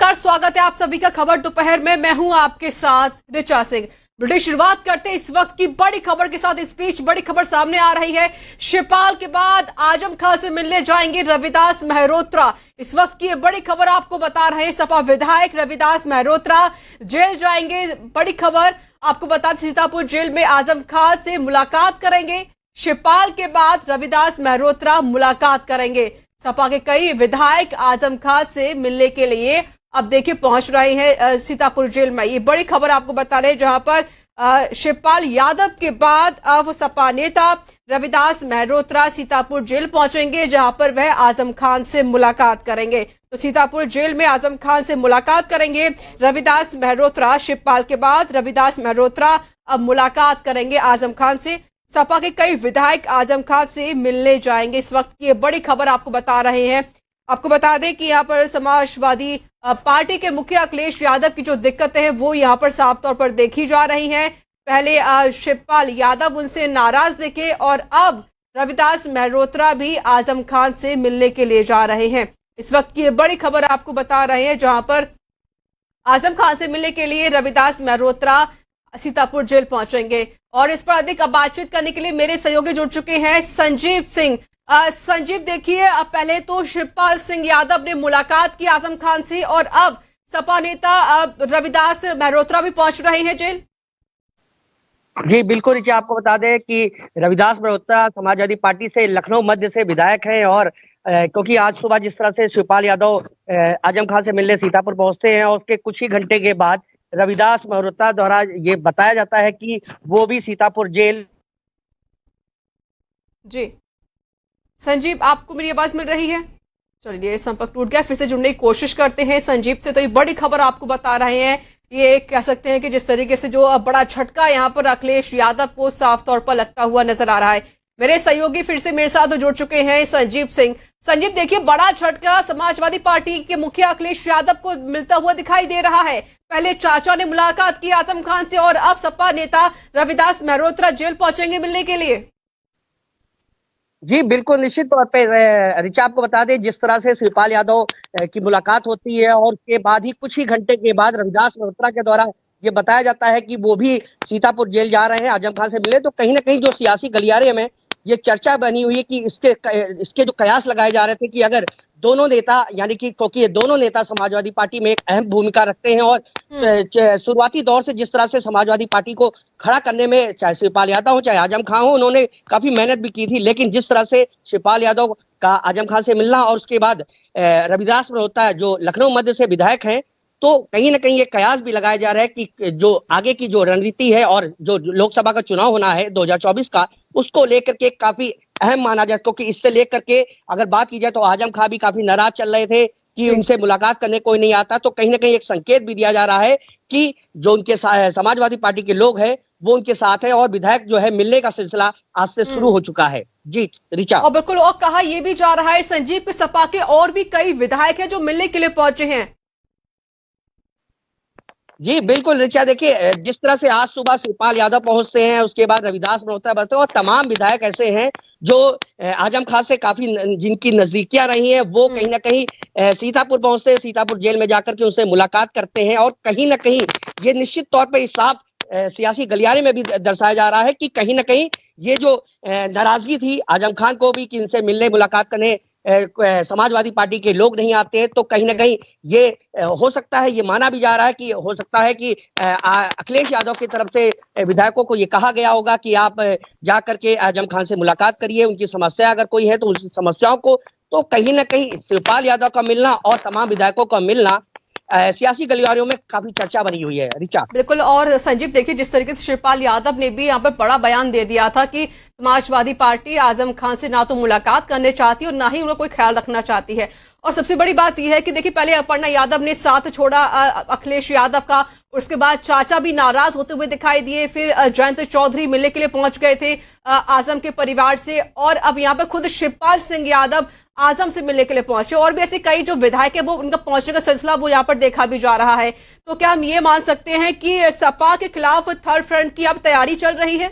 नमस्कार, स्वागत है आप सभी का खबर दोपहर में। मैं हूं आपके साथ ऋचा सिंह। वीडियो शुरुआत करते हैं इस वक्त की बड़ी खबर के साथ। इस बीच बड़ी खबर सामने आ रही है। शिवपाल के बाद आजम खान से मिलने जाएंगे रविदास मेहरोत्रा। इस वक्त की बड़ी खबर आपको बता रहे हैं। सपा विधायक रविदास मेहरोत्रा जेल जाएंगे। बड़ी खबर आपको बता दें, सीतापुर जेल में आजम खान से मुलाकात करेंगे। शिवपाल के बाद रविदास मेहरोत्रा मुलाकात करेंगे। सपा के कई विधायक आजम खान से मिलने के लिए अब देखिए पहुंच रहे हैं सीतापुर जेल में। ये बड़ी खबर आपको बता रहे हैं, जहां पर शिवपाल यादव के बाद अब सपा नेता रविदास मेहरोत्रा सीतापुर जेल पहुंचेंगे, जहां पर वह आजम खान से मुलाकात करेंगे। तो सीतापुर जेल में आजम खान से मुलाकात करेंगे रविदास मेहरोत्रा। शिवपाल के बाद रविदास मेहरोत्रा अब मुलाकात करेंगे आजम खान से। सपा के कई विधायक आजम खान से मिलने जाएंगे। इस वक्त की बड़ी खबर आपको बता रहे हैं। आपको बता दें कि यहाँ पर समाजवादी पार्टी के मुखिया अखिलेश यादव की जो दिक्कतें हैं वो यहाँ पर साफ तौर पर देखी जा रही हैं। पहले शिवपाल यादव उनसे नाराज दिखे और अब रविदास मेहरोत्रा भी आजम खान से मिलने के लिए जा रहे हैं। इस वक्त की बड़ी खबर आपको बता रहे हैं, जहां पर आजम खान से मिलने के लिए रविदास मेहरोत्रा सीतापुर जेल पहुंचेंगे। और इस पर अधिक बातचीत करने के लिए मेरे सहयोगी जुड़ चुके हैं संजीव सिंह। संजीव, देखिए, पहले तो शिवपाल सिंह यादव ने मुलाकात की आजम खान से और अब सपा नेता रविदास मेहरोत्रा भी पहुंच रहे हैं जेल। जी बिल्कुल रिचा, आपको बता दें कि रविदास मेहरोत्रा समाजवादी पार्टी से लखनऊ मध्य से विधायक हैं और क्योंकि आज सुबह जिस तरह से शिवपाल यादव आजम खान से मिलने सीतापुर पहुंचते हैं और उसके कुछ ही घंटे के बाद रविदास मेहरोत्रा द्वारा ये बताया जाता है कि वो भी सीतापुर जेल। जी संजीव, आपको मेरी आवाज मिल रही है? चलिए, संपर्क टूट गया, फिर से जुड़ने की कोशिश करते हैं संजीव से। तो ये बड़ी खबर आपको बता रहे हैं। ये कह सकते हैं कि जिस तरीके से जो बड़ा झटका यहाँ पर अखिलेश यादव को साफ तौर पर लगता हुआ नजर आ रहा है। मेरे सहयोगी फिर से मेरे साथ जुड़ चुके हैं संजीव सिंह। संजीव, देखिए, बड़ा झटका समाजवादी पार्टी के मुखिया अखिलेश यादव को मिलता हुआ दिखाई दे रहा है। पहले चाचा ने मुलाकात की आजम खान से और अब सपा नेता रविदास मेहरोत्रा जेल पहुंचेंगे मिलने के लिए। जी बिल्कुल, निश्चित तौर पे रिचा, आपको बता दें जिस तरह से शिवपाल यादव की मुलाकात होती है और उसके बाद ही कुछ ही घंटे के बाद रविदास मेहरोत्रा के द्वारा ये बताया जाता है कि वो भी सीतापुर जेल जा रहे हैं आजम खान से मिले, तो कहीं ना कहीं जो सियासी गलियारे में ये चर्चा बनी हुई है कि इसके जो कयास लगाए जा रहे थे कि अगर दोनों नेता, यानी कि क्योंकि ये दोनों नेता समाजवादी पार्टी में एक अहम भूमिका रखते हैं और शुरुआती दौर से जिस तरह से समाजवादी पार्टी को खड़ा करने में चाहे शिवपाल यादव हो चाहे आजम खान हो, उन्होंने काफी मेहनत भी की थी। लेकिन जिस तरह से शिवपाल यादव का आजम खान से मिलना और उसके बाद रविदास मेहरोत्रा जो लखनऊ मध्य से विधायक हैं, तो कहीं ना कहीं ये कयास भी लगाया जा रहा है कि जो आगे की जो रणनीति है और जो लोकसभा का चुनाव होना है 2024 का, उसको लेकर के काफी अहम माना जाए। क्योंकि इससे लेकर के अगर बात की जाए तो आजम खान भी काफी नाराज चल रहे थे कि उनसे मुलाकात करने कोई नहीं आता। तो कहीं ना कहीं एक संकेत भी दिया जा रहा है कि जो उनके समाजवादी पार्टी के लोग हैं वो उनके साथ है और विधायक जो है मिलने का सिलसिला आज से शुरू हो चुका है। जी रिचा, और बिल्कुल, और कहा यह भी जा रहा है संजीव के सपा के और भी कई विधायक हैं जो मिलने के लिए पहुंचे हैं। जी बिल्कुल रिचा, देखिए जिस तरह से आज सुबह शिवपाल यादव पहुंचते हैं, उसके बाद रविदास मेहरोत्रा पहुंचते हैं और तमाम विधायक ऐसे हैं जो आजम खान से काफी जिनकी नजदीकियां रही हैं, वो कहीं ना कहीं सीतापुर पहुंचते हैं, सीतापुर जेल में जाकर के उनसे मुलाकात करते हैं। और कहीं ना कहीं ये निश्चित तौर पर इस साफ सियासी गलियारे में भी दर्शाया जा रहा है कि कहीं ना कहीं ये जो नाराजगी थी आजम खान को भी कि इनसे मिलने मुलाकात करने समाजवादी पार्टी के लोग नहीं आते हैं, तो कहीं ना कहीं ये हो सकता है, ये माना भी जा रहा है कि हो सकता है कि अखिलेश यादव की तरफ से विधायकों को ये कहा गया होगा कि आप जा करके आजम खान से मुलाकात करिए, उनकी समस्या अगर कोई है तो उन समस्याओं को, तो कहीं ना कहीं शिवपाल यादव का मिलना और तमाम विधायकों का मिलना सियासी गलियारों में काफी चर्चा बनी हुई है। रिचा, बिल्कुल, और संजीव, देखिए, जिस तरीके से शिवपाल यादव ने भी यहाँ पर बड़ा बयान दे दिया था कि समाजवादी पार्टी आजम खान से ना तो मुलाकात करने चाहती है और ना ही उनका कोई ख्याल रखना चाहती है। और सबसे बड़ी बात यह है कि देखिए, पहले अपर्णा यादव ने साथ छोड़ा अखिलेश यादव का, उसके बाद चाचा भी नाराज होते हुए दिखाई दिए, फिर जयंत चौधरी मिलने के लिए पहुंच गए थे आजम के परिवार से, और अब यहाँ पे खुद शिवपाल सिंह यादव आजम से मिलने के लिए पहुंचे। और भी ऐसे कई जो विधायक है वो उनका पहुंचने का सिलसिला वो यहाँ पर देखा भी जा रहा है। तो क्या हम ये मान सकते हैं कि सपा के खिलाफ थर्ड फ्रंट की अब तैयारी चल रही है?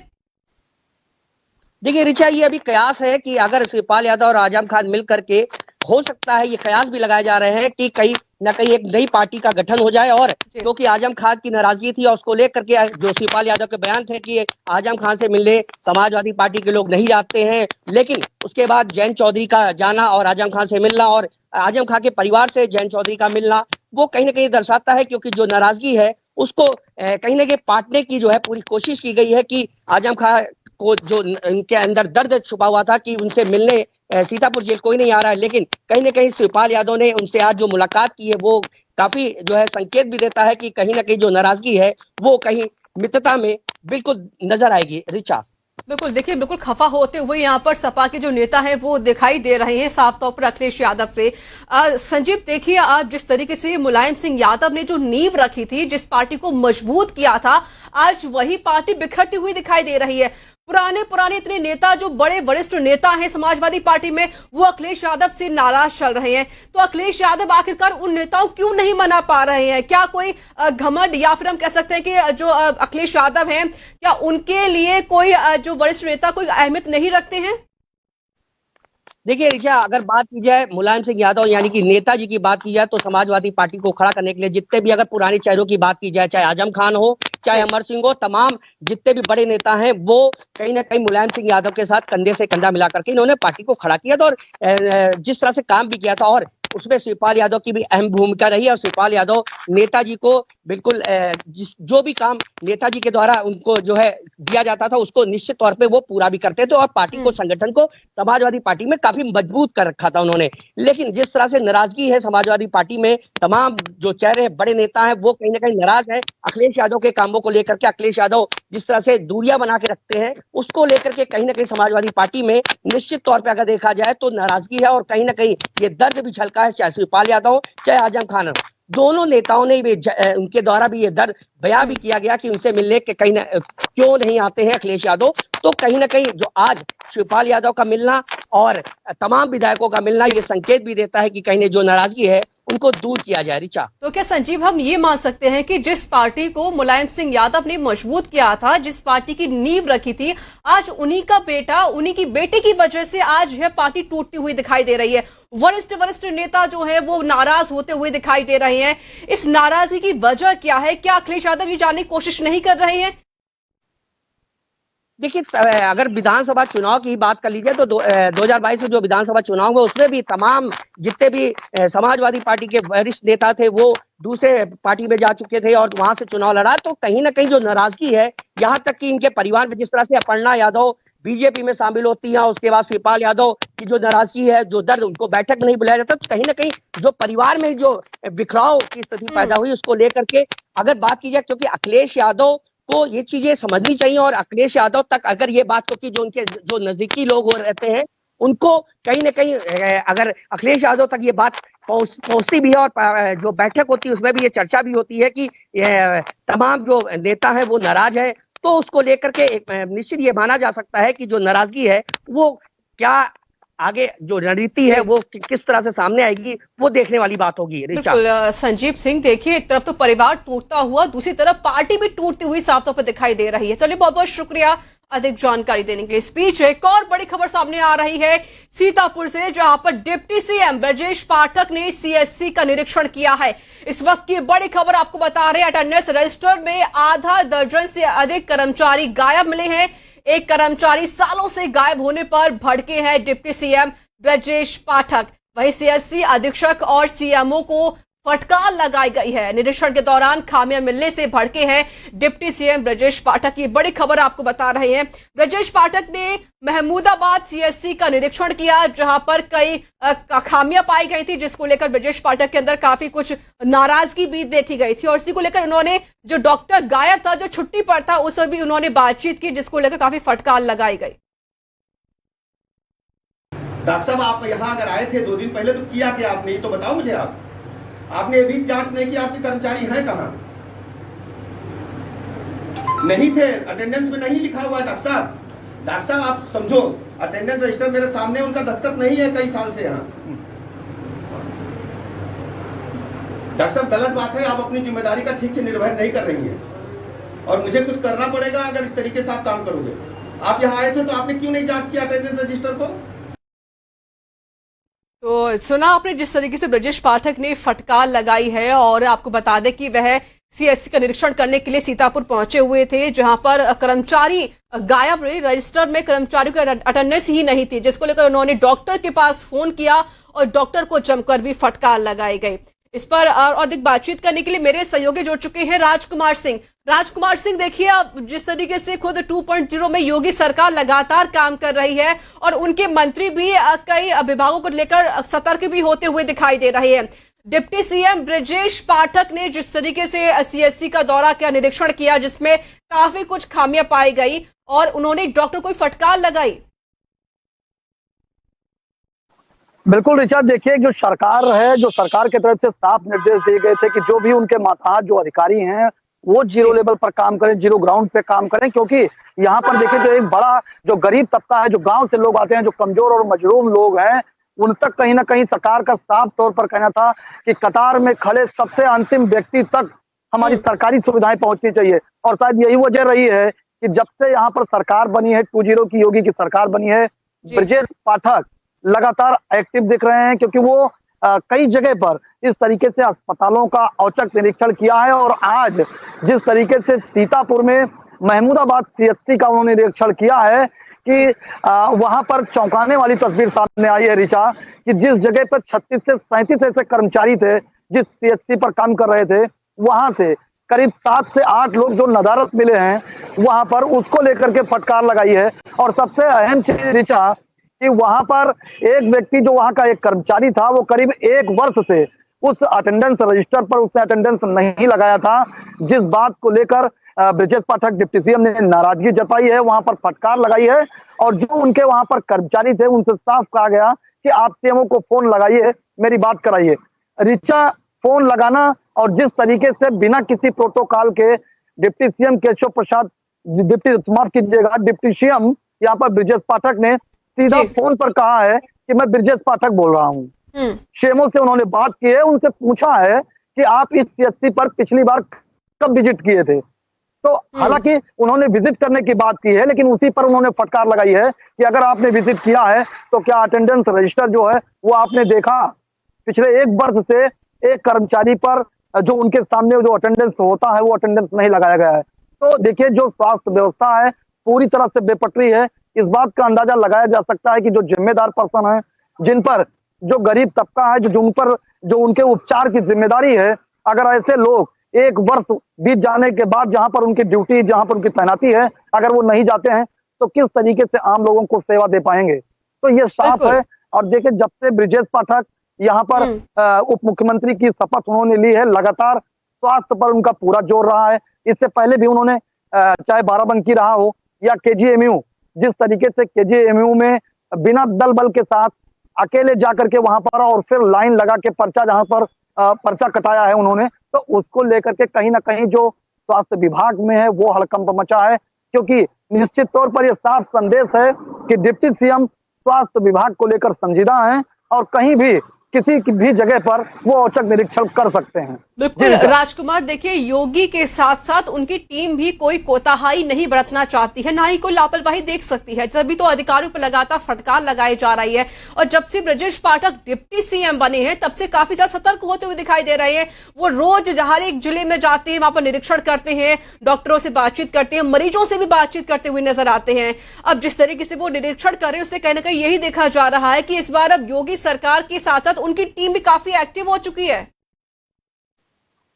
देखिए रिचा, ये अभी कयास है कि अगर शिवपाल यादव और आजम खान मिल करके, हो सकता है ये कयास भी लगाए जा रहे हैं कि कहीं न कहीं एक नई पार्टी का गठन हो जाए। और क्योंकि आजम खान की नाराजगी थी और उसको लेकर के जो शिवपाल यादव के बयान थे कि आजम खान से मिलने समाजवादी पार्टी के लोग नहीं जाते हैं, लेकिन उसके बाद जयंत चौधरी का जाना और आजम खान से मिलना और आजम खान के परिवार से जयंत चौधरी का मिलना, वो कहीं ना कहीं दर्शाता है क्योंकि जो नाराजगी है उसको कहीं ना कहीं पाटने की जो है पूरी कोशिश की गई है कि आजम खान को जो उनके अंदर दर्द छुपा हुआ था कि उनसे मिलने सीतापुर जेल कोई नहीं आ रहा है, लेकिन कहीं ना कहीं शिवपाल यादव ने उनसे आज जो मुलाकात की है वो काफी जो है संकेत भी देता है कि कहीं ना कहीं जो नाराजगी है वो कहीं मित्रता में बिल्कुल नजर आएगी। रिचा, बिल्कुल देखिए, बिल्कुल खफा होते हुए यहाँ पर सपा के जो नेता हैं वो दिखाई दे रहे हैं साफ तौर पर अखिलेश यादव से। संजीव देखिए, आज जिस तरीके से मुलायम सिंह यादव ने जो नींव रखी थी, जिस पार्टी को मजबूत किया था, आज वही पार्टी बिखरती हुई दिखाई दे रही है। पुराने इतने नेता जो बड़े वरिष्ठ नेता हैं समाजवादी पार्टी में, वो अखिलेश यादव से नाराज चल रहे हैं। तो अखिलेश यादव आखिरकार उन नेताओं क्यों नहीं मना पा रहे हैं? क्या कोई घमंड, या फिर हम कह सकते हैं कि जो अखिलेश यादव हैं, क्या उनके लिए कोई जो वरिष्ठ नेता कोई अहमियत नहीं रखते हैं? देखिए ऋचा, अगर बात की जाए मुलायम सिंह यादव यानी कि नेताजी की बात की जाए तो समाजवादी पार्टी को खड़ा करने के लिए जितने भी अगर पुराने चेहरों की बात की जाए, चाहे आजम खान हो चाहे अमर सिंह हो, तमाम जितने भी बड़े नेता हैं वो कहीं ना कहीं मुलायम सिंह यादव के साथ कंधे से कंधा मिला करके इन्होंने पार्टी को खड़ा किया था और जिस तरह से काम भी किया था और उसमें शिवपाल यादव की भी अहम भूमिका रही है। और शिवपाल यादव नेताजी को बिल्कुल जो भी काम नेताजी के द्वारा उनको जो है दिया जाता था उसको निश्चित तौर पे वो पूरा भी करते थे और पार्टी को, संगठन को, समाजवादी पार्टी में काफी मजबूत कर रखा था उन्होंने। लेकिन जिस तरह से नाराजगी है समाजवादी पार्टी में, तमाम जो चेहरे बड़े नेता हैं वो कहीं ना कहीं नाराज है अखिलेश यादव के कामों को लेकर के। अखिलेश यादव जिस तरह से दूरियां बना के रखते हैं उसको लेकर के कहीं ना कहीं समाजवादी पार्टी में निश्चित तौर पर अगर देखा जाए तो नाराजगी है और कहीं ना कहीं ये दर्द भी झलका है, चाहे शिवपाल यादव हो चाहे आजम खान हो। दोनों नेताओं ने भी उनके द्वारा भी ये दर्द बयां भी किया गया कि उनसे मिलने के कहीं ना क्यों नहीं आते हैं अखिलेश यादव। तो कहीं ना कहीं जो आज शिवपाल यादव का मिलना और तमाम विधायकों का मिलना ये संकेत भी देता है कि कहीं ना जो नाराजगी है उनको दूर किया जाए। रिचा, तो क्या संजीव हम ये मान सकते हैं कि जिस पार्टी को मुलायम सिंह यादव ने मजबूत किया था, जिस पार्टी की नींव रखी थी, आज उन्हीं का बेटा, उन्हीं की बेटी की वजह से आज यह पार्टी टूटती हुई दिखाई दे रही है। वरिष्ठ नेता जो है वो नाराज होते हुए दिखाई दे रहे हैं। इस नाराजगी की वजह क्या है? क्या अखिलेश यादव ये जानने की कोशिश नहीं कर रहे हैं? देखिए, अगर विधानसभा चुनाव की बात कर लीजिए तो 2022 में जो विधानसभा चुनाव हुए उसमें भी तमाम जितने भी समाजवादी पार्टी के वरिष्ठ नेता थे वो दूसरे पार्टी में जा चुके थे और वहां से चुनाव लड़ा। तो कहीं ना कहीं जो नाराजगी है, यहाँ तक कि इनके परिवार में जिस तरह से अपर्णा यादव बीजेपी में शामिल होती है, उसके बाद शिवपाल यादव की जो नाराजगी है, जो दर्द, उनको बैठक में नहीं बुलाया जाता, तो कहीं ना कहीं जो परिवार में जो बिखराव की स्थिति पैदा हुई उसको लेकर के अगर बात की जाए, क्योंकि अखिलेश यादव को ये चीजें समझनी चाहिए और अखिलेश यादव तक अगर ये बात, क्योंकि जो उनके जो नजदीकी लोग हो रहते हैं उनको कहीं ना कहीं अगर अखिलेश यादव तक ये बात पहुंचती भी है और जो बैठक होती है उसमें भी ये चर्चा भी होती है कि तमाम जो नेता है वो नाराज है, तो उसको लेकर के निश्चित ये माना जा सकता है कि जो नाराजगी है वो क्या आगे जो रणनीति है वो किस तरह से सामने आएगी वो देखने वाली बात होगी। बिल्कुल संजीव सिंह, देखिए एक तरफ तो परिवार टूटता हुआ, दूसरी तरफ पार्टी भी टूटती हुई साफ तौर पर दिखाई दे रही है। चलिए, बहुत बहुत शुक्रिया अधिक जानकारी देने के लिए। स्पीच एक और बड़ी खबर सामने आ रही है सीतापुर से, जहां पर डिप्टी सीएम ब्रजेश पाठक ने सीएससी का निरीक्षण किया है। इस वक्त की बड़ी खबर आपको बता रहे हैं, अटेंडेंस रजिस्टर में आधा दर्जन से अधिक कर्मचारी गायब मिले हैं। एक कर्मचारी सालों से गायब होने पर भड़के हैं डिप्टी सीएम ब्रजेश पाठक। वहीं सीएससी अधीक्षक और सीएमओ को फटकार लगाई गई है। निरीक्षण के दौरान खामियां मिलने से भड़के हैं डिप्टी सीएम ब्रजेश पाठक। ये बड़ी खबर आपको बता रहे हैं। ब्रजेश पाठक ने महमूदाबाद सीएससी का निरीक्षण किया, जहां पर कई खामियां पाई गई थी, जिसको लेकर ब्रजेश पाठक के अंदर काफी कुछ नाराजगी भी देखी गई थी। और इसी को लेकर उन्होंने जो डॉक्टर गायब था, जो छुट्टी पर था, उस पर भी उन्होंने बातचीत की, जिसको लेकर काफी फटकार लगाई गई। डॉक्टर साहब, आप यहाँ अगर आए थे 2 दिन पहले तो किया क्या आपने, ये तो बताओ मुझे। आपने अभी जांच नहीं की, आपके कर्मचारी हैं कहाँ? नहीं थे, अटेंडेंस में नहीं लिखा हुआ है डॉक्टर साहब। डॉक्टर साहब आप समझो, अटेंडेंस रजिस्टर मेरे सामने, उनका दस्तखत नहीं है कई साल से यहाँ। डॉक्टर साहब गलत बात है, आप अपनी जिम्मेदारी का ठीक से निर्वहन नहीं कर रही हैं और मुझे कुछ करना पड़ेगा अगर इस तरीके से आप काम करोगे। आप यहाँ आए थे तो आपने क्यों नहीं जांच किया अटेंडेंस रजिस्टर को? तो तो सुना आपने जिस तरीके से ब्रजेश पाठक ने फटकार लगाई है, और आपको बता दें कि वह सीएससी का निरीक्षण करने के लिए सीतापुर पहुंचे हुए थे, जहां पर कर्मचारी गायब रहे। रजिस्टर में कर्मचारियों की अटेंडेंस ही नहीं थी, जिसको लेकर उन्होंने डॉक्टर के पास फोन किया और डॉक्टर को जमकर भी फटकार लगाई गई। इस पर और अधिक बातचीत करने के लिए मेरे सहयोगी जुड़ चुके हैं राजकुमार सिंह। राजकुमार सिंह, देखिए अब जिस तरीके से खुद 2.0 में योगी सरकार लगातार काम कर रही है और उनके मंत्री भी कई विभागों को लेकर सतर्क भी होते हुए दिखाई दे रहे हैं। डिप्टी सीएम ब्रजेश पाठक ने जिस तरीके से सीएससी का दौरा किया, निरीक्षण किया, जिसमें काफी कुछ खामियां पाई गई और उन्होंने डॉक्टर को फटकार लगाई। बिल्कुल ऋचा, देखिए जो सरकार है, जो सरकार की तरफ से साफ निर्देश दिए गए थे कि जो भी उनके मातहत जो अधिकारी हैं वो जीरो लेवल पर काम करें, जीरो ग्राउंड पे काम करें, क्योंकि यहाँ पर देखिए जो एक बड़ा जो गरीब तबका है, जो गांव से लोग आते हैं, जो कमजोर और मजलूम लोग हैं, उन तक कहीं ना कहीं सरकार का साफ तौर पर कहना था कि कतार में खड़े सबसे अंतिम व्यक्ति तक हमारी सरकारी सुविधाएं पहुंचनी चाहिए। और शायद यही वजह रही है कि जब से यहाँ पर सरकार बनी है, 2.0 की योगी की सरकार बनी है, ब्रजेश पाठक लगातार एक्टिव दिख रहे हैं, क्योंकि वो कई जगह पर इस तरीके से अस्पतालों का औचक निरीक्षण किया है। और आज जिस तरीके से सीतापुर में महमूदाबाद सीएससी का उन्होंने निरीक्षण किया है कि वहां पर चौंकाने वाली तस्वीर सामने आई है ऋचा, कि जिस जगह पर 36 से 37 ऐसे कर्मचारी थे जिस सीएससी पर काम कर रहे थे, वहां से करीब 7 से 8 लोग जो नदारत मिले हैं वहां पर, उसको लेकर के फटकार लगाई है। और सबसे अहम चीज ऋचा कि वहां पर एक व्यक्ति जो वहां का एक कर्मचारी था, वो करीब 1 वर्ष से उस अटेंडेंस रजिस्टर पर उसने अटेंडेंस नहीं लगाया था, जिस बात को लेकर ब्रजेश पाठक डिप्टी सीएम ने नाराजगी जताई है, वहां पर फटकार लगाई है। और जो उनके वहां पर कर्मचारी थे उनसे साफ कहा गया कि आप सीएमओ को फोन लगाइए, मेरी बात कराइए। ऋचा, फोन लगाना और जिस तरीके से बिना किसी प्रोटोकॉल के डिप्टी सीएम केशव प्रसाद, माफ कीजिएगा, डिप्टी सीएम यहाँ पर ब्रजेश पाठक ने सीधा फोन पर कहा है कि मैं ब्रजेश पाठक बोल रहा हूँ। सीएमओ से उन्होंने बात की है, उनसे पूछा है कि आप इस सीएससी पर पिछली बार कब विजिट किए थे। तो हालांकि उन्होंने विजिट करने की बात की है, लेकिन उसी पर उन्होंने फटकार लगाई है कि अगर आपने विजिट किया है तो क्या अटेंडेंस रजिस्टर जो है वो आपने देखा? पिछले 1 वर्ष से एक कर्मचारी पर जो उनके सामने जो अटेंडेंस होता है वो अटेंडेंस नहीं लगाया गया है। तो देखिए जो स्वास्थ्य व्यवस्था है पूरी तरह से बेपटरी है। इस बात का अंदाजा लगाया जा सकता है कि जो जिम्मेदार पर्सन है, जिन पर जो गरीब तबका है, जो उन पर जो उनके उपचार की जिम्मेदारी है, अगर ऐसे लोग 1 वर्ष बीत जाने के बाद जहां पर उनकी ड्यूटी, जहां पर उनकी तैनाती है, अगर वो नहीं जाते हैं तो किस तरीके से आम लोगों को सेवा दे पाएंगे? तो ये साफ है। और देखिए जब से ब्रजेश पाठक यहाँ पर उप मुख्यमंत्री की शपथ उन्होंने ली है, लगातार स्वास्थ्य पर उनका पूरा जोर रहा है। इससे पहले भी उन्होंने चाहे बाराबंकी रहा हो या केजीएमयू, जिस तरीके से केजीएमयू में बिना दल बल के साथ अकेले जाकर के वहां पर और फिर लाइन लगा के पर्चा, जहां पर पर्चा कटाया है उन्होंने, तो उसको लेकर के कहीं ना कहीं जो स्वास्थ्य विभाग में है वो हड़कंप मचा है। क्योंकि निश्चित तौर पर यह साफ संदेश है कि डिप्टी सीएम स्वास्थ्य विभाग को लेकर संजीदा हैं और कहीं भी किसी की भी जगह पर वो औचक निरीक्षण कर सकते हैं। बिल्कुल राजकुमार, देखिए योगी के साथ साथ उनकी टीम भी कोई कोताही नहीं बरतना चाहती है, ना ही कोई लापरवाही देख सकती है, तभी तो अधिकारियों पर लगातार फटकार लगाई जा रही है। और जब से ब्रजेश पाठक डिप्टी सीएम बने हैं तब से काफी ज्यादा सतर्क होते हुए दिखाई दे रहे हैं। वो रोज हर एक जिले में जाते हैं, वहां पर निरीक्षण करते हैं, डॉक्टरों से बातचीत करते हैं, मरीजों से भी बातचीत करते हुए नजर आते हैं। अब जिस तरीके से वो निरीक्षण कर रहे हैं उससे कहीं ना कहीं यही देखा जा रहा है कि इस बार अब योगी सरकार के साथ साथ उनकी टीम भी काफी एक्टिव हो चुकी है।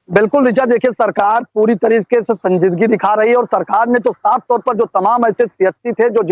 बिल्कुल ऋचा, देखिए सरकार पूरी तरीके से संजीदगी दिखा रही है और सरकार ने तो साफ तौर पर जो तमाम ऐसे सीएससी थे, जो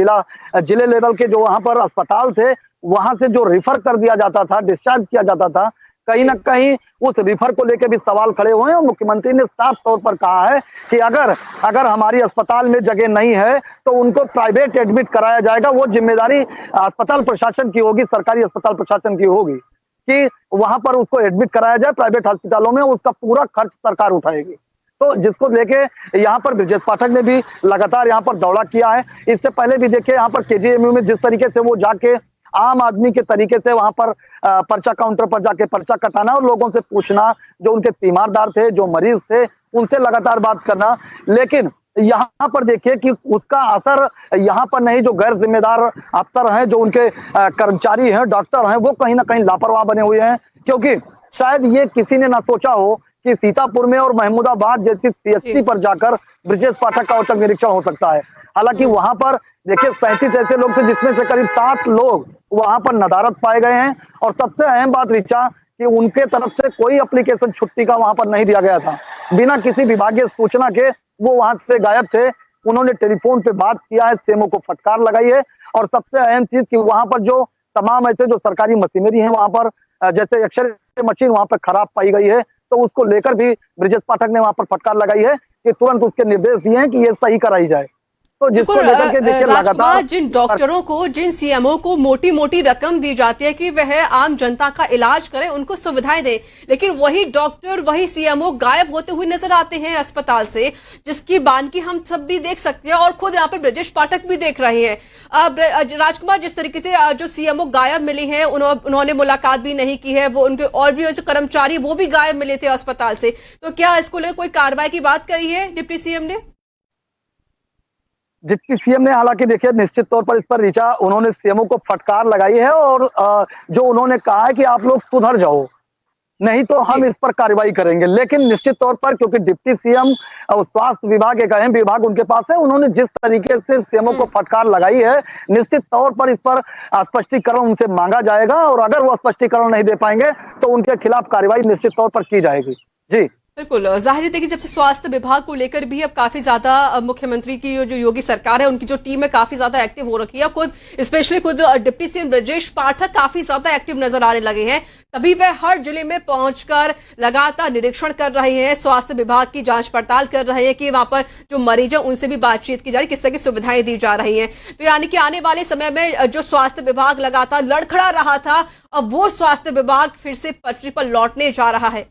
जिले लेवल के जो वहां पर अस्पताल थे, वहां से जो रिफर कर दिया जाता था, डिस्चार्ज किया जाता था, कहीं ना कहीं उस रिफर को लेकर भी सवाल खड़े हुए हैं। और मुख्यमंत्री ने साफ तौर पर कहा है कि अगर हमारी अस्पताल में जगह नहीं है तो उनको प्राइवेट एडमिट कराया जाएगा। वो जिम्मेदारी अस्पताल प्रशासन की होगी, सरकारी अस्पताल प्रशासन की होगी कि वहां पर उसको एडमिट कराया जाए प्राइवेट अस्पतालों में, उसका पूरा खर्च सरकार उठाएगी। तो जिसको लेके यहाँ पर ब्रजेश पाठक ने भी लगातार यहाँ पर दौड़ा किया है। इससे पहले भी देखिए यहाँ पर केजीएमयू में जिस तरीके से वो जाके आम आदमी के तरीके से वहां पर पर्चा काउंटर पर जाके पर्चा कटाना और लोगों से पूछना, जो उनके तीमारदार थे, जो मरीज थे, उनसे लगातार बात करना। लेकिन यहाँ पर देखिए कि उसका असर यहाँ पर नहीं, जो गैर जिम्मेदार अफसर हैं, जो उनके कर्मचारी हैं, डॉक्टर हैं, वो कहीं ना कहीं लापरवाह बने हुए हैं। क्योंकि शायद ये किसी ने ना सोचा हो कि सीतापुर में और महमूदाबाद जैसी सीएचसी पर जाकर ब्रजेश पाठक का औचक निरीक्षण हो सकता है। हालांकि वहां पर देखिए 37 ऐसे लोग थे जिसमें से करीब 7 लोग वहां पर नदारत पाए गए हैं। और सबसे अहम बात ऋचा कि उनके तरफ से कोई एप्लीकेशन छुट्टी का वहां पर नहीं दिया गया था। बिना किसी विभागीय सूचना के वो वहां से गायब थे। उन्होंने टेलीफोन पे बात किया है, सीएमओ को फटकार लगाई है। और सबसे अहम चीज कि वहां पर जो तमाम ऐसे जो सरकारी मशीनरी है वहां पर, जैसे एक्सरे मशीन वहां पर खराब पाई गई है, तो उसको लेकर भी ब्रजेश पाठक ने वहां पर फटकार लगाई है कि तुरंत उसके निर्देश दिए हैं कि ये सही कराई जाए। तो जिसको लेकर के देखिए लगातार जिन डॉक्टरों को, जिन सीएमओ को मोटी मोटी रकम दी जाती है कि वह आम जनता का इलाज करें, उनको सुविधाएं दें, लेकिन वही डॉक्टर, वही सीएमओ गायब होते हुए नजर आते हैं अस्पताल से, जिसकी बानगी हम सब भी देख सकते हैं और खुद यहाँ पर ब्रजेश पाठक भी देख रहे हैं। राजकुमार, जिस तरीके से जो सीएमओ गायब मिले हैं, उन्होंने मुलाकात भी नहीं की है, वो उनके और भी जो कर्मचारी वो भी गायब मिले थे अस्पताल से, तो क्या इसको लेकर कोई कार्रवाई की बात कही है डिप्टी सीएम ने? डिप्टी सीएम ने हालांकि देखिए निश्चित तौर पर इस पर ऋचा उन्होंने सीएमओ को फटकार लगाई है और जो उन्होंने कहा है कि आप लोग सुधर जाओ, नहीं तो हम इस पर कार्रवाई करेंगे। लेकिन निश्चित तौर पर क्योंकि डिप्टी सीएम स्वास्थ्य विभाग एक अहम विभाग उनके पास है, उन्होंने जिस तरीके से सीएमओ को फटकार लगाई है, निश्चित तौर पर इस पर स्पष्टीकरण उनसे मांगा जाएगा और अगर वो स्पष्टीकरण नहीं दे पाएंगे तो उनके खिलाफ कार्रवाई निश्चित तौर पर की जाएगी। जी बिल्कुल, जाहिर है कि जब से स्वास्थ्य विभाग को लेकर भी अब काफी ज्यादा मुख्यमंत्री की जो योगी सरकार है, उनकी जो टीम है काफी ज्यादा एक्टिव हो रखी है। खुद स्पेशली खुद डिप्टी सीएम ब्रजेश पाठक काफी ज्यादा एक्टिव नजर आने लगे हैं। तभी वह हर जिले में पहुंचकर लगातार निरीक्षण कर रहे हैं, स्वास्थ्य विभाग की जांच पड़ताल कर रहे हैं कि वहां पर जो मरीज है उनसे भी बातचीत की जा रही है, किस तरह की सुविधाएं दी जा रही है। तो यानी कि आने वाले समय में जो स्वास्थ्य विभाग लगातार लड़खड़ा रहा था, अब वो स्वास्थ्य विभाग फिर से पटरी पर लौटने जा रहा है।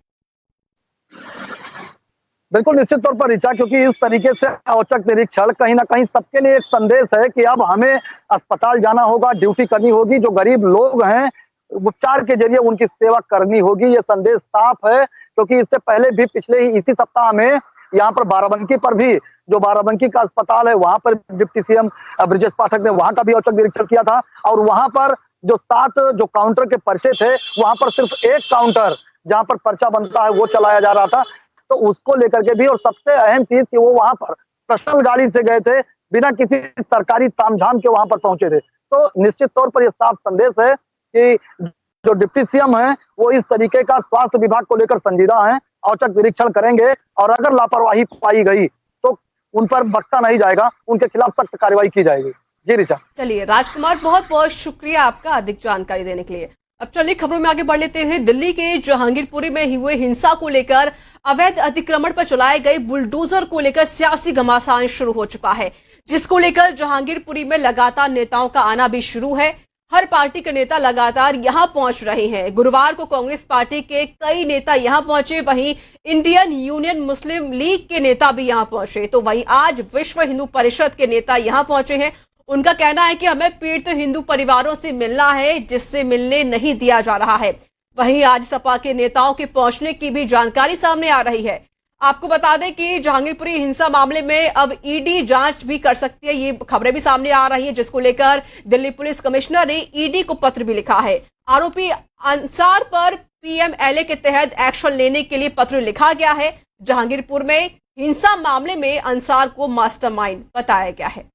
बिल्कुल निश्चित तौर पर ऋचा, क्योंकि इस तरीके से औचक निरीक्षण कहीं ना कहीं सबके लिए एक संदेश है कि अब हमें अस्पताल जाना होगा, ड्यूटी करनी होगी, जो गरीब लोग हैं उपचार के जरिए उनकी सेवा करनी होगी। ये संदेश साफ है क्योंकि इससे पहले भी पिछले ही इसी सप्ताह में यहाँ पर बाराबंकी पर भी, जो बाराबंकी का अस्पताल है वहां पर डिप्टी सीएम ब्रजेश पाठक ने वहां का भी औचक निरीक्षण किया था। और वहां पर जो 7 जो काउंटर के पर्चे थे, वहां पर सिर्फ एक काउंटर जहां पर पर्चा बनता है वो चलाया जा रहा था। तो उसको लेकर के भी, और सबसे अहम चीज कि वो वहां पर पर्सनल गाड़ी से गए थे, बिना किसी सरकारी तामझाम के वहां पर पहुंचे थे। तो निश्चित तौर पर यह साफ संदेश है कि जो डिप्टी सीएम है वो इस तरीके का स्वास्थ्य विभाग को लेकर संजीदा है, औचक निरीक्षण करेंगे और अगर लापरवाही पाई गई तो उन पर बख्शा नहीं जाएगा, उनके खिलाफ सख्त कार्रवाई की जाएगी। जी ऋचा। चलिए राजकुमार, बहुत बहुत शुक्रिया आपका अधिक जानकारी देने के लिए। अब चलिए खबरों में आगे बढ़ लेते हैं। दिल्ली के जहांगीरपुरी में हुए हिंसा को लेकर, अवैध अतिक्रमण पर चलाए गए बुलडोजर को लेकर सियासी घमासान शुरू हो चुका है, जिसको लेकर जहांगीरपुरी में लगातार नेताओं का आना भी शुरू है। हर पार्टी के नेता लगातार यहां पहुंच रहे हैं। गुरुवार को कांग्रेस पार्टी के कई नेता यहां पहुंचे, वहीं इंडियन यूनियन मुस्लिम लीग के नेता भी यहां पहुंचे। तो वहीं आज विश्व हिंदू परिषद के नेता यहां पहुंचे हैं। उनका कहना है कि हमें पीड़ित हिंदू परिवारों से मिलना है, जिससे मिलने नहीं दिया जा रहा है। वहीं आज सपा के नेताओं के पहुंचने की भी जानकारी सामने आ रही है। आपको बता दें कि जहांगीरपुरी हिंसा मामले में अब ईडी जांच भी कर सकती है, ये खबरें भी सामने आ रही हैं, जिसको लेकर दिल्ली पुलिस कमिश्नर ने ईडी को पत्र भी लिखा है। आरोपी अंसार पर पीएमएलए के तहत एक्शन लेने के लिए पत्र लिखा गया है। जहांगीरपुर में हिंसा मामले में अंसार को मास्टरमाइंड बताया गया है।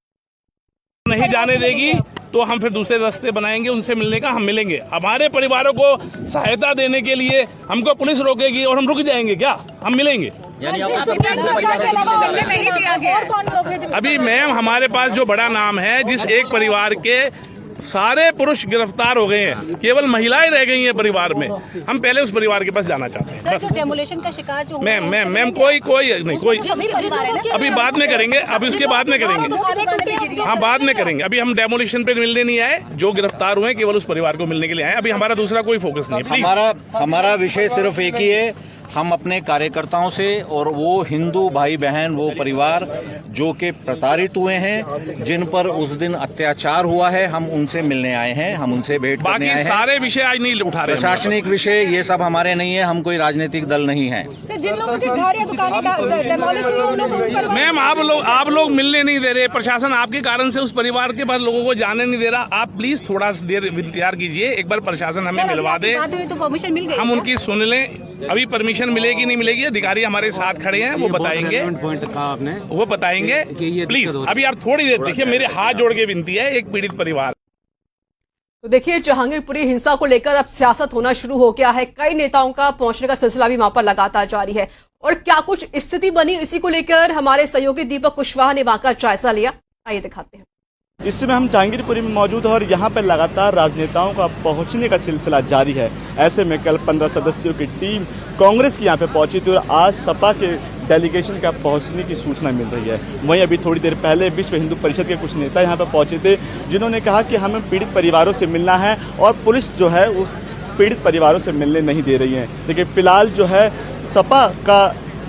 नहीं जाने देगी तो हम फिर दूसरे रास्ते बनाएंगे, उनसे मिलने का हम मिलेंगे। हमारे परिवारों को सहायता देने के लिए हमको पुलिस रोकेगी और हम रुक जाएंगे क्या? हम मिलेंगे। अभी मैम हमारे पास जो बड़ा नाम है, जिस एक परिवार के सारे पुरुष गिरफ्तार हो गए हैं, केवल महिलाएं रह गई हैं परिवार में, हम पहले उस परिवार के पास जाना चाहते हैं। बस डेमोलेशन का शिकार जो मैम कोई नहीं, कोई अभी बाद में करेंगे, अभी उसके बाद में करेंगे। हाँ बाद में करेंगे, अभी हम डेमोलेशन पे मिलने नहीं आए, जो गिरफ्तार हुए केवल उस परिवार को मिलने के लिए आए। अभी हमारा दूसरा कोई फोकस नहीं है। हमारा विषय सिर्फ एक ही है हम अपने कार्यकर्ताओं से और वो हिंदू भाई बहन, वो परिवार जो कि प्रताड़ित हुए हैं, जिन पर उस दिन अत्याचार हुआ है, हम उनसे मिलने आए हैं, हम उनसे भेंट करने आए हैं। सारे विषय आज नहीं उठा रहे, प्रशासनिक विषय ये सब हमारे नहीं है, हम कोई राजनीतिक दल नहीं है। जिन लोगों के घर या दुकानें डेमोलिश हुई उन लोगों पर मैम आप लोग मिलने नहीं दे रहे, प्रशासन आपके कारण से उस परिवार के पास लोगों को जाने नहीं दे रहा। आप प्लीज थोड़ा सा देर इंतजार कीजिए, एक बार प्रशासन हमें मिलवा दे, तो परमिशन मिल गई, हम उनकी सुन लें। अभी परमिशन मिलेगी नहीं मिलेगी, अधिकारी हमारे साथ खड़े हैं, वो बताएंगे, वो बताएंगे। प्लीज अभी आप थोड़ी देर देखिए, मेरे हाथ जोड़ के विनती है, एक पीड़ित परिवार। तो देखिए, जहांगीरपुरी हिंसा को लेकर अब सियासत होना शुरू हो गया है। कई नेताओं का पहुंचने का सिलसिला भी वहां पर लगातार जारी है। और क्या कुछ स्थिति बनी, इसी को लेकर हमारे सहयोगी दीपक कुशवाहा ने वहां का जायजा लिया। आइए दिखाते हैं। इस समय हम जहांगीरपुरी में मौजूद हैं और यहाँ पर लगातार राजनेताओं का पहुंचने का सिलसिला जारी है। ऐसे में कल 15 सदस्यों की टीम कांग्रेस की यहाँ पे पहुंची थी और आज सपा के डेलीगेशन का पहुंचने की सूचना मिल रही है। वहीं अभी थोड़ी देर पहले विश्व हिंदू परिषद के कुछ नेता यहाँ पर पहुंचे थे, जिन्होंने कहा कि हमें पीड़ित परिवारों से मिलना है और पुलिस जो है उस पीड़ित परिवारों से मिलने नहीं दे रही है। लेकिन फिलहाल जो है सपा का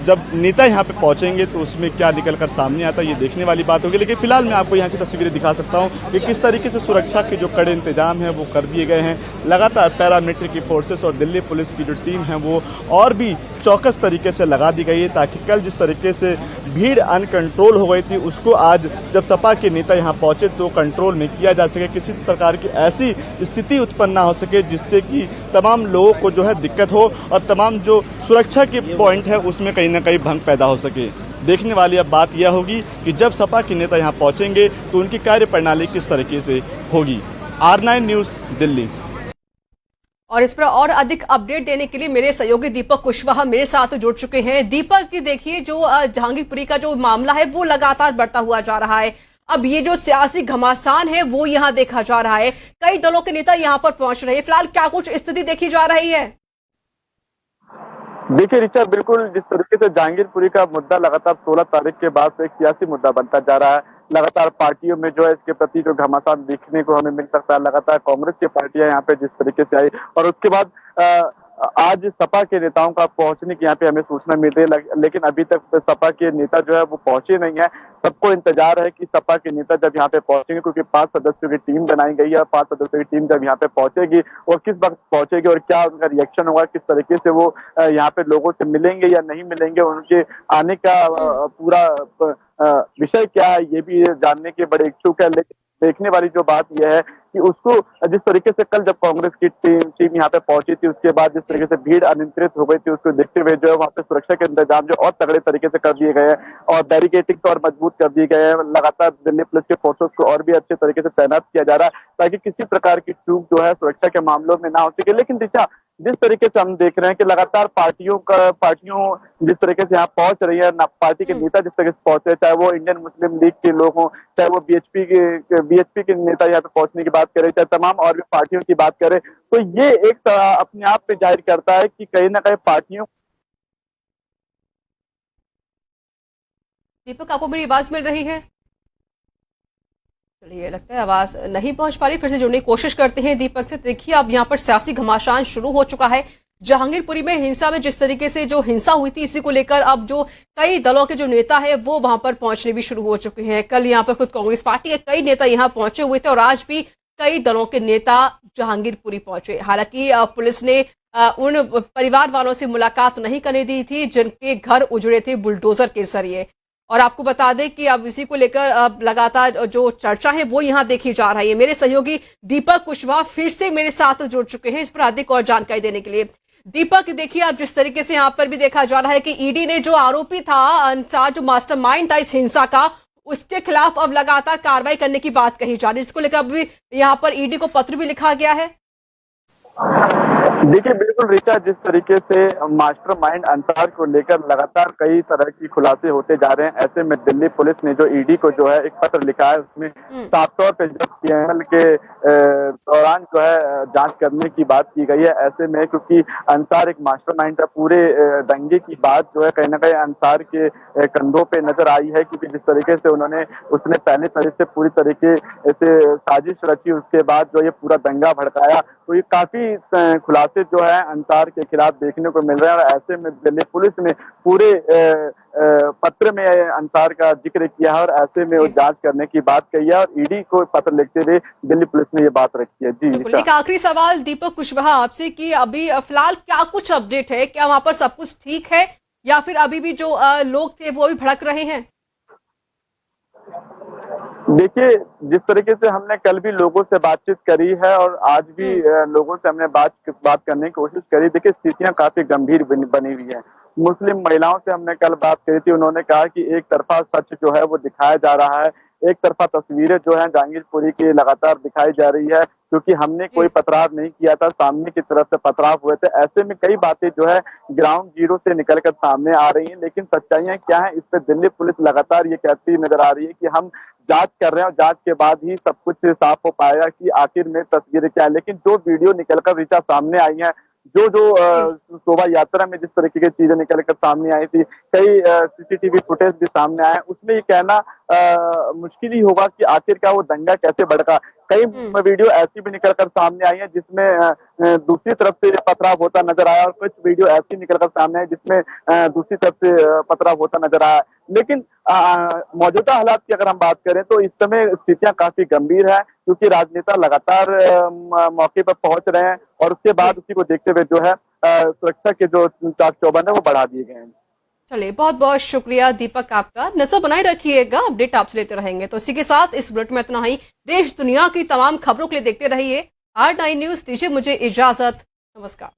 जब नेता यहाँ पे पहुंचेंगे तो उसमें क्या निकल कर सामने आता है, ये देखने वाली बात होगी। लेकिन फिलहाल मैं आपको यहाँ की तस्वीरें दिखा सकता हूँ कि किस तरीके से सुरक्षा के जो कड़े इंतजाम हैं वो कर दिए गए हैं। लगातार पैरामिलिट्री की फोर्सेस और दिल्ली पुलिस की जो टीम है वो और भी चौकस तरीके से लगा दी गई है, ताकि कल जिस तरीके से भीड़ अनकंट्रोल हो गई थी उसको आज जब सपा के नेता यहाँ पहुंचे तो कंट्रोल में किया जा सके, किसी प्रकार की ऐसी स्थिति उत्पन्न ना हो सके जिससे कि तमाम लोगों को जो है दिक्कत हो और तमाम जो सुरक्षा के पॉइंट है उसमें कहीं ना कहीं भंग पैदा हो सके। देखने वाली अब बात यह होगी कि जब सपा के नेता यहाँ पहुंचेंगे तो उनकी कार्य प्रणाली किस तरीके से होगी। R9 news, Delhi. और इस पर और अधिक अपडेट देने के लिए मेरे सहयोगी दीपक कुशवाहा मेरे साथ जुड़ चुके हैं। दीपक, देखिए, जो जहांगीरपुरी का जो मामला है वो लगातार बढ़ता हुआ जा रहा है। अब ये जो सियासी घमासान है वो यहाँ देखा जा रहा है, कई दलों के नेता यहाँ पर पहुंच रहे हैं। फिलहाल क्या कुछ स्थिति देखी जा रही है? देखिए रिचा, बिल्कुल जिस तरीके से जहांगीरपुरी का मुद्दा लगातार 16 तारीख के बाद से एक सियासी मुद्दा बनता जा रहा है। लगातार पार्टियों में जो है इसके प्रति जो घमासान देखने को हमें मिल सकता है। लगातार कांग्रेस की पार्टियां यहाँ पे जिस तरीके से आई और उसके बाद आज सपा के नेताओं का पहुंचने की यहाँ पे हमें सूचना मिल रही है, लेकिन अभी तक सपा के नेता जो है वो पहुंचे नहीं है। सबको इंतजार है कि सपा के नेता जब यहाँ पे पहुंचेंगे, क्योंकि 5 सदस्यों की टीम बनाई गई है। 5 सदस्यों की टीम जब यहाँ पे पहुंचेगी और किस वक्त पहुंचेगी और क्या उनका रिएक्शन होगा, किस तरीके से वो यहाँ पे लोगों से मिलेंगे या नहीं मिलेंगे, उनके आने का पूरा विषय क्या है, ये भी जानने के बड़े इच्छुक है। लेकिन देखने वाली जो बात यह है कि उसको जिस तरीके से कल जब कांग्रेस की टीम यहाँ पे पहुंची थी, उसके बाद जिस तरीके से भीड़ अनियंत्रित हो गई थी, उसको देखते हुए जो है वहाँ पे सुरक्षा के इंतजाम जो और तगड़े तरीके से कर दिए गए हैं और बैरिकेटिंग तो और मजबूत कर दिए गए हैं। लगातार दिल्ली पुलिस के फोर्सेस को और भी अच्छे तरीके से तैनात किया जा रहा है ताकि किसी प्रकार की चूक जो है सुरक्षा के मामलों में ना हो सके। लेकिन दिशा जिस तरीके से हम देख रहे हैं कि लगातार पार्टियों जिस तरीके से यहाँ पहुंच रही है, पार्टी के नेता जिस तरीके से पहुंच रहे हैं, चाहे वो इंडियन मुस्लिम लीग के लोग हों, चाहे वो बीएचपी के नेता यहाँ पे पहुंचने की बात करें, चाहे तमाम और भी पार्टियों की बात करें, तो ये एक अपने आप में जाहिर करता है कि कहीं ना कहीं पार्टियों। दीपक, आपको मेरी आवाज मिल रही है? चलिए, लगता है आवाज नहीं पहुंच पा रही, फिर से जुड़ने की कोशिश करते हैं दीपक से। देखिए, अब यहाँ पर सियासी घमासान शुरू हो चुका है। जहांगीरपुरी में हिंसा में जिस तरीके से जो हिंसा हुई थी, इसी को लेकर अब जो कई दलों के जो नेता है वो वहां पर पहुंचने भी शुरू हो चुके हैं। कल यहाँ पर खुद कांग्रेस पार्टी के कई नेता यहाँ पहुंचे हुए थे और आज भी कई दलों के नेता जहांगीरपुरी पहुंचे। हालांकि पुलिस ने उन परिवार वालों से मुलाकात नहीं करने दी थी जिनके घर उजड़े थे बुलडोजर के जरिए। और आपको बता दें कि अब इसी को लेकर अब लगातार जो चर्चा है वो यहाँ देखी जा रही है। मेरे सहयोगी दीपक कुशवाहा फिर से मेरे साथ जुड़ चुके हैं इस पर अधिक और जानकारी देने के लिए। दीपक, देखिए, अब जिस तरीके से यहाँ पर भी देखा जा रहा है कि ईडी ने जो आरोपी था अंसार, जो मास्टरमाइंड था इस हिंसा का, उसके खिलाफ अब लगातार कार्रवाई करने की बात कही जा रही है, जिसको लेकर अभी यहाँ पर ईडी को पत्र भी लिखा गया है। देखिए, बिल्कुल रिचा, जिस तरीके से मास्टरमाइंड अंसार को लेकर लगातार कई तरह की खुलासे होते जा रहे हैं, ऐसे में दिल्ली पुलिस ने जो ईडी को जो है एक पत्र लिखा है, उसमें साफ तौर पे जब पीएमएल के दौरान जो है जांच करने की बात की गई है। ऐसे में क्योंकि अंसार एक मास्टरमाइंड है, पूरे दंगे की बात जो है कहीं ना कहीं अंसार के कंधों पे नजर आई है, क्योंकि जिस तरीके से उसने पहले तरह से पूरी तरीके से साजिश रची, उसके बाद जो ये पूरा दंगा भड़काया, तो ये काफी खुलासा खुलासे जो है अंसार के खिलाफ देखने को मिल रहे हैं। और ऐसे में दिल्ली पुलिस ने पूरे पत्र में अंसार का जिक्र किया है और ऐसे में वो जांच करने की बात कही है और ईडी को पत्र लिखते हुए दिल्ली पुलिस ने ये बात रखी है। जी एक आखिरी सवाल दीपक कुशवाहा आपसे कि अभी फिलहाल क्या कुछ अपडेट है, क्या वहां पर सब कुछ ठीक है या फिर अभी भी जो लोग थे वो भी भड़क रहे हैं? देखिए, जिस तरीके से हमने कल भी लोगों से बातचीत करी है और आज भी लोगों से हमने बात करने की कोशिश करी, देखिए स्थितियां काफी गंभीर बनी हुई है। मुस्लिम महिलाओं से हमने कल बात करी थी, उन्होंने कहा कि एक तरफा सच जो है वो दिखाया जा रहा है, एक तरफा तस्वीरें जो है जहांगीरपुरी की लगातार दिखाई जा रही है, क्योंकि हमने कोई पथराव नहीं किया था, सामने की तरफ से पथराव हुए थे। ऐसे में कई बातें जो है ग्राउंड जीरो से निकलकर सामने आ रही हैं, लेकिन सच्चाइयां क्या है इस पर दिल्ली पुलिस लगातार ये कहती नजर आ रही है कि हम जांच कर रहे हैं और जांच के बाद ही सब कुछ साफ हो पाएगा कि आखिर में तस्वीरें क्या है। लेकिन जो वीडियो निकलकर ऋचा सामने आई है, जो शोभा यात्रा में जिस तरीके की चीजें निकलकर सामने आई थी, कई सीसीटीवी फुटेज भी सामने आए, उसमें ये कहना मुश्किल ही होगा कि आखिरकार वो दंगा कैसे भड़का। कई वीडियो ऐसी भी निकलकर सामने आई है जिसमें दूसरी तरफ से पथराव होता नजर आया और कुछ वीडियो ऐसी निकलकर सामने आई जिसमें दूसरी तरफ से पथराव होता नजर आया। लेकिन मौजूदा हालात की अगर हम बात करें तो इस समय स्थितियां काफी गंभीर है, क्योंकि राजनेता लगातार मौके पर पहुंच रहे हैं और उसके बाद उसी को देखते हुए जो है सुरक्षा के जो चाक चौबंद है वो बढ़ा दिए गए हैं। चलिए, बहुत बहुत शुक्रिया दीपक आपका। नजर बनाए रखिएगा, अपडेट आपसे लेते रहेंगे। तो इसी के साथ इस बुलेटिन में इतना ही। देश दुनिया की तमाम खबरों के लिए देखते रहिए R9 न्यूज। दीजिए मुझे इजाजत, नमस्कार।